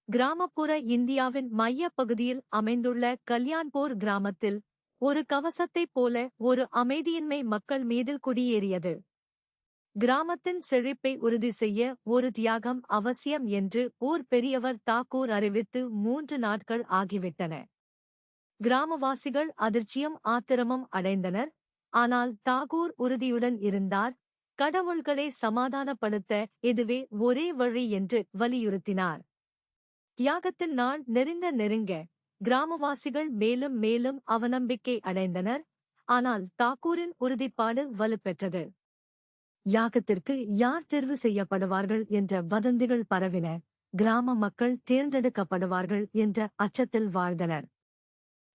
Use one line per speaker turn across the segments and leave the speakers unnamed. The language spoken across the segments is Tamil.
கிராமப்புற இந்தியாவின் மையப் பகுதியில் அமைந்துள்ள கல்யாண்பூர் கிராமத்தில் ஒரு கவசத்தைப் போல ஒரு அமைதியின்மை மக்கள் மீது குடியேறியது. கிராமத்தின் செழிப்பை உறுதி செய்ய ஒரு தியாகம் அவசியம் என்று ஊர் பெரியவர் தாக்கூர் அறிவித்து 3 நாட்கள் ஆகிவிட்டன. கிராமவாசிகள் அதிர்ச்சியும் ஆத்திரமும் அடைந்தனர். ஆனால் தாக்கூர் உறுதியுடன் இருந்தார். கடவுள்களை சமாதானப்படுத்த இதுவே ஒரே வழி என்று வலியுறுத்தினார். தியாகத்தின் நாள் நெருங்க கிராமவாசிகள் மேலும் மேலும் அவநம்பிக்கை அடைந்தனர். ஆனால் தாக்கூரின் உறுதிப்பாடு வலுப்பெற்றது. யாகத்திற்கு யார் தேர்வு செய்யப்படுவார்கள் என்ற வதந்திகள் பரவின. கிராம மக்கள் தேர்ந்தெடுக்கப்படுவார்கள் என்ற அச்சத்தில் வாழ்ந்தனர்.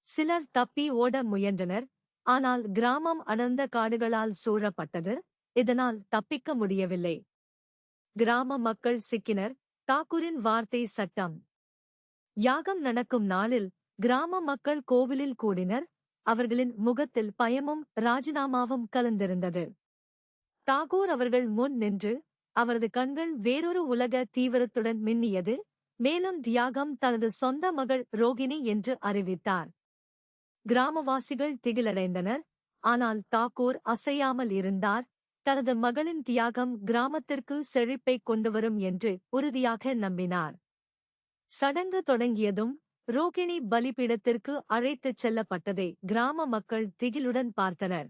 சிலர் தப்பி ஓட முயன்றனர். ஆனால் கிராமம் அடர்ந்த காடுகளால் சூழப்பட்டது. இதனால் தப்பிக்க முடியவில்லை. கிராம மக்கள் சிக்கினர். தாக்கூரின் வார்த்தை சட்டம். யாகம் நடக்கும் நாளில் கிராம மக்கள் கோவிலில் கூடினர். அவர்களின் முகத்தில் பயமும் ராஜினாமாவும் கலந்திருந்தது. தாக்கூர் அவர்கள் முன் நின்று அவரது கண்கள் வேறொரு உலக தீவிரத்துடன் மின்னியது. மேலும் தியாகம் தனது சொந்த மகள் ரோகிணி என்று அறிவித்தார். கிராமவாசிகள் திகிலடைந்தனர். ஆனால் தாக்கூர் அசையாமல் இருந்தார். தனது மகளின் தியாகம் கிராமத்திற்கு செழிப்பை கொண்டுவரும் என்று உறுதியாக நம்பினார். சடங்கு தொடங்கியதும் ரோகிணி பலிபீடத்திற்கு அழைத்துச் செல்லப்பட்டதை கிராம மக்கள் திகிலுடன் பார்த்தனர்.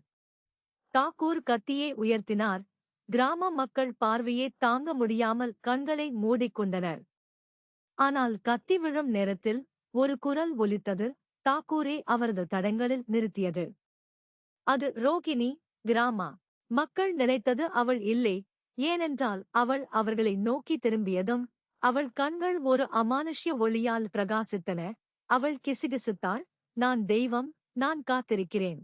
தாக்கூர் கத்தியை உயர்த்தினார். கிராம மக்கள் பார்வையே தாங்க முடியாமல் கண்களை மூடிக்கொண்டனர். ஆனால் கத்தி விழும் நேரத்தில் ஒரு குரல் ஒலித்தது. தாக்கூரே அவரது தடங்களில் நிறுத்தியது. அது ரோகிணி. கிராம மக்கள் நினைத்தது அவள் இல்லை. ஏனென்றால் அவள் அவர்களை நோக்கி திரும்பியதும் அவள் கண்கள் ஒரு அமானுஷ்ய ஒளியால் பிரகாசித்தன. அவள் கிசுகிசுத்தாள். நான் தெய்வம், நான் காத்திருக்கிறேன்.